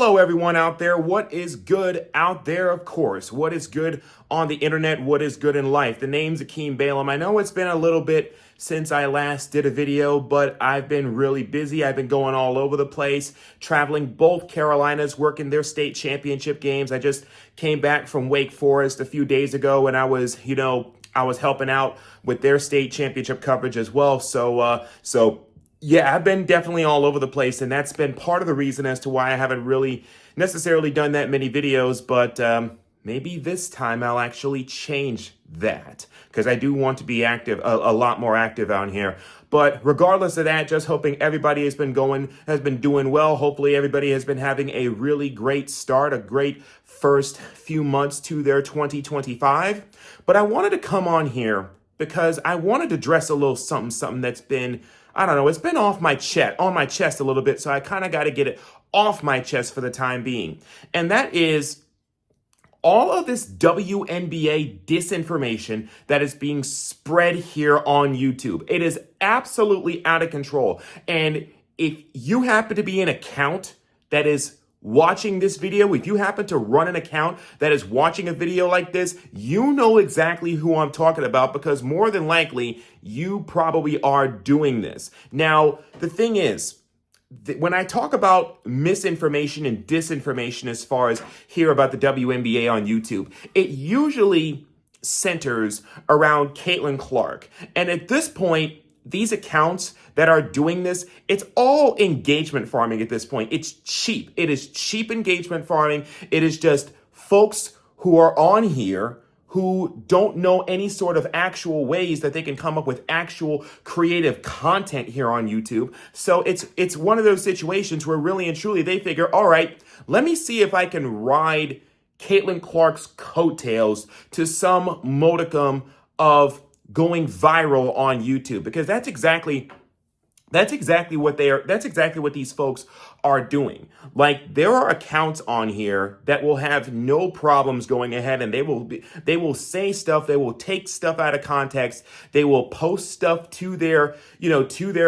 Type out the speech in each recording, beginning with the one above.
Hello, everyone out there. What is good out there, of course? What is good on the internet? What is good in life? The name's Akeem Balaam. I know it's been a little bit since I last did a video, but I've been really busy. I've been going all over the place, traveling both Carolinas, working their state championship games. I just came back from Wake Forest a few days ago, and I was helping out with their state championship coverage as well. Yeah, I've been definitely all over the place, and that's been part of the reason as to why I haven't really necessarily done that many videos, but maybe this time I'll actually change that, because I do want to be active, a lot more active out here. But regardless of that, just hoping everybody has been doing well. Hopefully everybody has been having a really great start, a great first few months to their 2025. But I wanted to come on here because I wanted to address a little something that's been, I don't know, it's been on my chest a little bit, so I kind of got to get it off my chest for the time being. And that is all of this WNBA disinformation that is being spread here on YouTube. It is absolutely out of control. And if you happen to be an account that is watching this video, if you happen to run an account that is watching a video like this, you know exactly who I'm talking about, because more than likely you probably are doing this. Now, the thing is, when I talk about misinformation and disinformation as far as here about the WNBA on YouTube, it usually centers around Caitlin Clark. And at this point, these accounts that are doing this, it's all engagement farming at this point. It's cheap. It is cheap engagement farming. It is just folks who are on here who don't know any sort of actual ways that they can come up with actual creative content here on YouTube. So it's one of those situations where really and truly they figure, all right, let me see if I can ride Caitlin Clark's coattails to some modicum of going viral on YouTube, because that's exactly what these folks are doing. Like, there are accounts on here that will have no problems going ahead, and they will say stuff, they will take stuff out of context, they will post stuff to their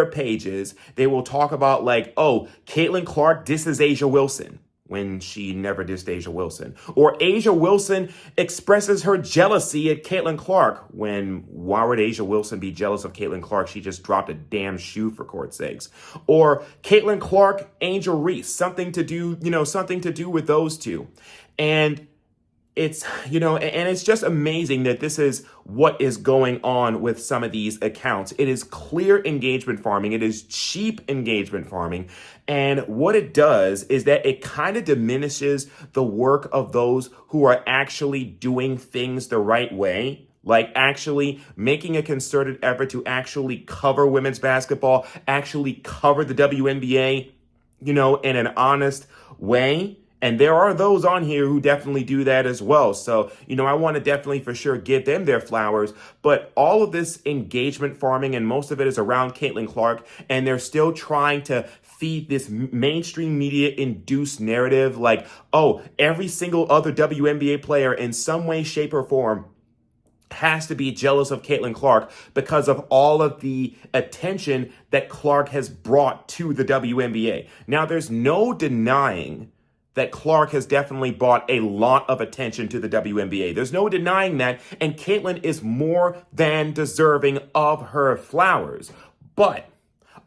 pages. They will talk about like, oh, Caitlin Clark disses Asia Wilson, when she never dissed Asia Wilson. Or Asia Wilson expresses her jealousy at Caitlin Clark, when why would Asia Wilson be jealous of Caitlin Clark? She just dropped a damn shoe, for court's sakes. Or Caitlin Clark, Angel Reese, something to do with those two. And it's just amazing that this is what is going on with some of these accounts. It is clear engagement farming. It is cheap engagement farming. And what it does is that it kind of diminishes the work of those who are actually doing things the right way, like actually making a concerted effort to actually cover women's basketball, actually cover the WNBA, in an honest way. And there are those on here who definitely do that as well. So, I want to definitely for sure give them their flowers. But all of this engagement farming, and most of it is around Caitlin Clark, and they're still trying to feed this mainstream media induced narrative like, oh, every single other WNBA player in some way, shape, or form has to be jealous of Caitlin Clark because of all of the attention that Clark has brought to the WNBA. Now, there's no denying that Clark has definitely brought a lot of attention to the WNBA. There's no denying that, and Caitlin is more than deserving of her flowers. But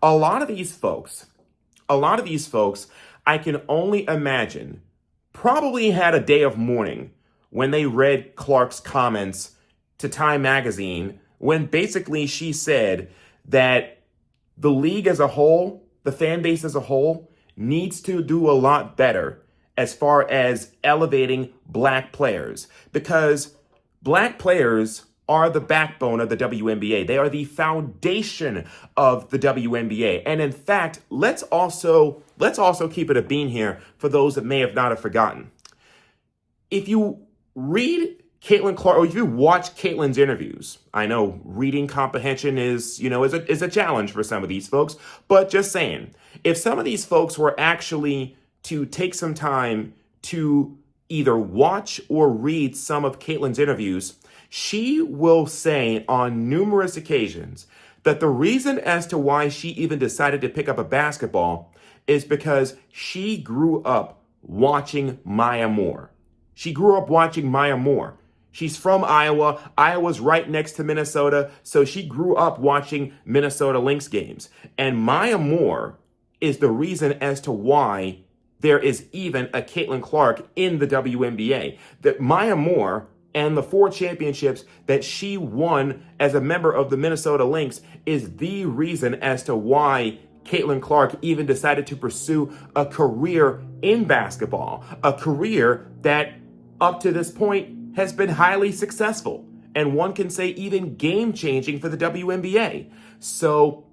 a lot of these folks, I can only imagine, probably had a day of mourning when they read Clark's comments to Time Magazine, when basically she said that the league as a whole, the fan base as a whole, needs to do a lot better as far as elevating Black players, because Black players are the backbone of the WNBA. They are the foundation of the WNBA. And in fact, let's also keep it a bean here for those that may have not have forgotten. If you read Caitlin Clark, or if you watch Caitlin's interviews, I know reading comprehension is a challenge for some of these folks, but just saying, if some of these folks were actually to take some time to either watch or read some of Caitlin's interviews, she will say on numerous occasions that the reason as to why she even decided to pick up a basketball is because she grew up watching Maya Moore. She grew up watching Maya Moore. She's from Iowa. Iowa's right next to Minnesota, so she grew up watching Minnesota Lynx games. And Maya Moore is the reason as to why there is even a Caitlin Clark in the WNBA. That Maya Moore and the 4 championships that she won as a member of the Minnesota Lynx is the reason as to why Caitlin Clark even decided to pursue a career in basketball, a career that up to this point has been highly successful, and one can say even game-changing for the WNBA. So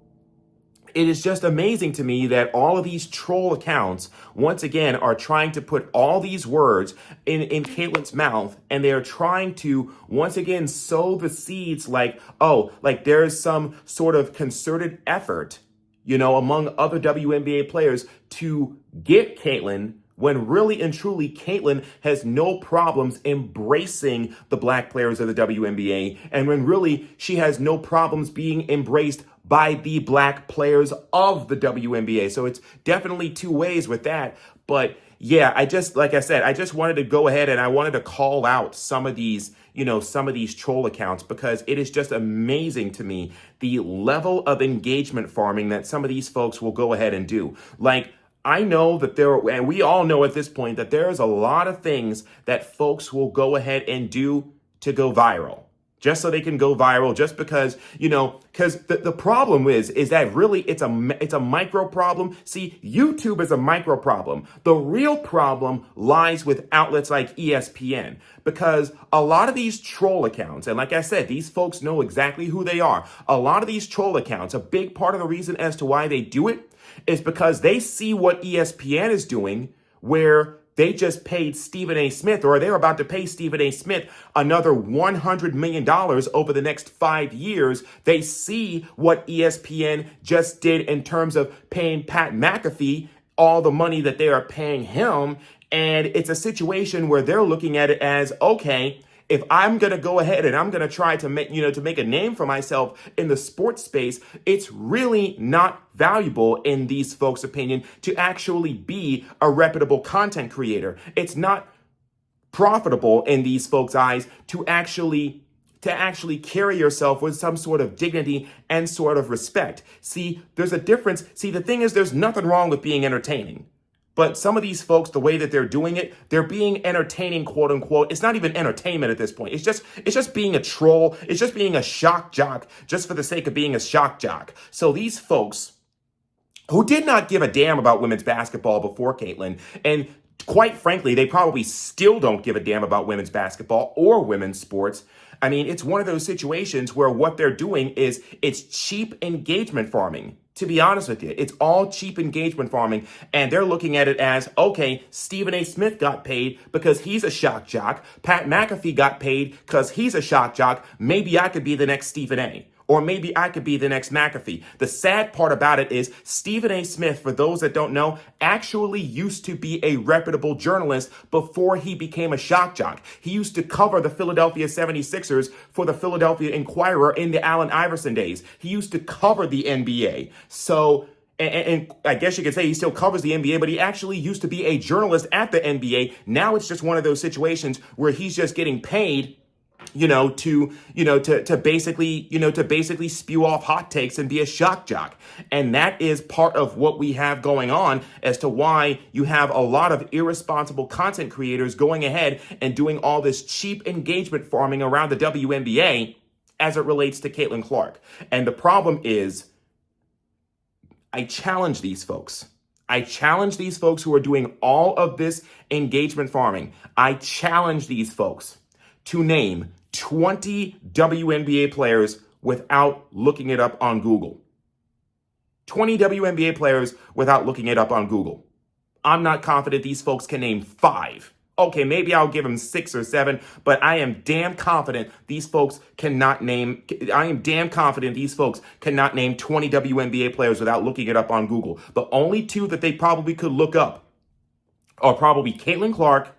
it is just amazing to me that all of these troll accounts, once again, are trying to put all these words in Caitlin's mouth, and they are trying to, once again, sow the seeds like, oh, like there is some sort of concerted effort, you know, among other WNBA players to get Caitlin, when really and truly Caitlin has no problems embracing the black players of the WNBA, and when really she has no problems being embraced by the black players of the WNBA. So it's definitely two ways with that. But yeah, like I said, I just wanted to go ahead and I wanted to call out some of these, you know, some of these troll accounts, because it is just amazing to me the level of engagement farming that some of these folks will go ahead and do. Like, I know that and we all know at this point that there is a lot of things that folks will go ahead and do to go viral. Just so they can go viral, just because, you know, because the problem is that really it's a micro problem. See, YouTube is a micro problem. The real problem lies with outlets like ESPN, because a lot of these troll accounts, and like I said, these folks know exactly who they are. A lot of these troll accounts, a big part of the reason as to why they do it is because they see what ESPN is doing, where they just paid Stephen A. Smith, or they're about to pay Stephen A. Smith another $100 million over the next 5 years. They see what ESPN just did in terms of paying Pat McAfee all the money that they are paying him. And it's a situation where they're looking at it as, okay, if I'm going to go ahead and I'm going to try to make, to make a name for myself in the sports space, it's really not valuable in these folks' opinion to actually be a reputable content creator. It's not profitable in these folks' eyes to actually carry yourself with some sort of dignity and sort of respect. See, there's a difference. See, the thing is, there's nothing wrong with being entertaining. But some of these folks, the way that they're doing it, they're being entertaining, quote unquote. It's not even entertainment at this point. It's just being a troll. It's just being a shock jock, just for the sake of being a shock jock. So these folks who did not give a damn about women's basketball before Caitlin, and quite frankly, they probably still don't give a damn about women's basketball or women's sports. I mean, it's one of those situations where what they're doing is it's cheap engagement farming. To be honest with you, it's all cheap engagement farming, and they're looking at it as, okay, Stephen A. Smith got paid because he's a shock jock. Pat McAfee got paid because he's a shock jock. Maybe I could be the next Stephen A. Or maybe I could be the next McAfee. The sad part about it is Stephen A. Smith, for those that don't know, actually used to be a reputable journalist before he became a shock jock. He used to cover the Philadelphia 76ers for the Philadelphia Inquirer in the Allen Iverson days. He used to cover the NBA. So, and I guess you could say he still covers the NBA, but he actually used to be a journalist at the NBA. Now it's just one of those situations where he's just getting paid to basically spew off hot takes and be a shock jock. And that is part of what we have going on as to why you have a lot of irresponsible content creators going ahead and doing all this cheap engagement farming around the WNBA as it relates to Caitlin Clark. And the problem is, I challenge these folks. I challenge these folks who are doing all of this engagement farming. I challenge these folks to name 20 WNBA players without looking it up on Google. 20 WNBA players without looking it up on Google. I'm not confident these folks can name 5. Okay, maybe I'll give them 6 or 7, but I am damn confident these folks cannot name 20 WNBA players without looking it up on Google. The only 2 that they probably could look up are probably Caitlin Clark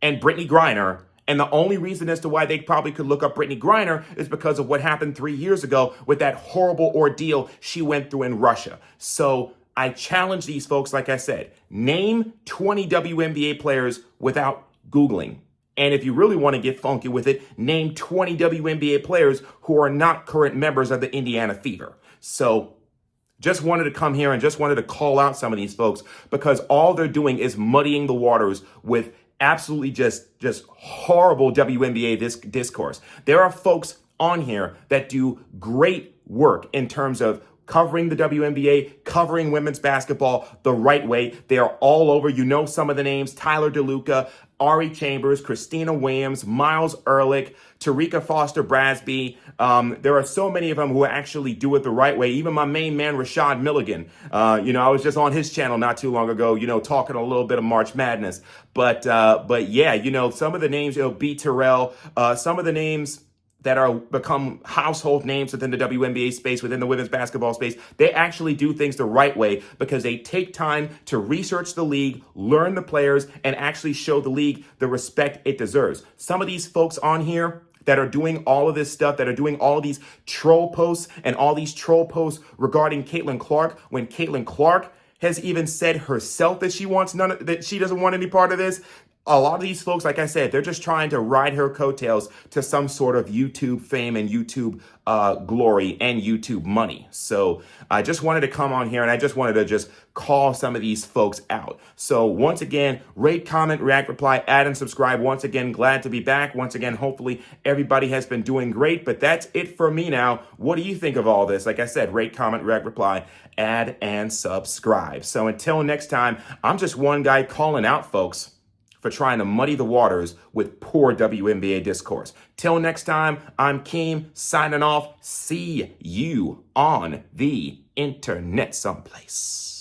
and Brittany Griner. And the only reason as to why they probably could look up Brittany Griner is because of what happened 3 years ago with that horrible ordeal she went through in Russia. So I challenge these folks, like I said, name 20 WNBA players without Googling. And if you really want to get funky with it, name 20 WNBA players who are not current members of the Indiana Fever. So just wanted to come here and just wanted to call out some of these folks because all they're doing is muddying the waters with absolutely just horrible WNBA discourse. There are folks on here that do great work in terms of covering the WNBA, covering women's basketball the right way. They are all over. You know some of the names: Tyler DeLuca, Ari Chambers, Christina Williams, Miles Ehrlich, Tarika Foster-Brasby. There are so many of them who actually do it the right way. Even my main man, Rashad Milligan. I was just on his channel not too long ago, talking a little bit of March Madness. But yeah, some of the names, B. Terrell, some of the names that are become household names within the WNBA space, within the women's basketball space, they actually do things the right way because they take time to research the league, learn the players, and actually show the league the respect it deserves. Some of these folks on here that are doing all of this stuff, that are doing all of these troll posts and all these troll posts regarding Caitlin Clark, when Caitlin Clark has even said herself that she doesn't want any part of this. A lot of these folks, like I said, they're just trying to ride her coattails to some sort of YouTube fame and YouTube glory and YouTube money. So I just wanted to come on here and I just wanted to just call some of these folks out. So once again, rate, comment, react, reply, add, and subscribe. Once again, glad to be back. Once again, hopefully everybody has been doing great, but that's it for me now. What do you think of all this? Like I said, rate, comment, react, reply, add, and subscribe. So until next time, I'm just one guy calling out folks for trying to muddy the waters with poor WNBA discourse. Till next time, I'm Keem, signing off. See you on the internet someplace.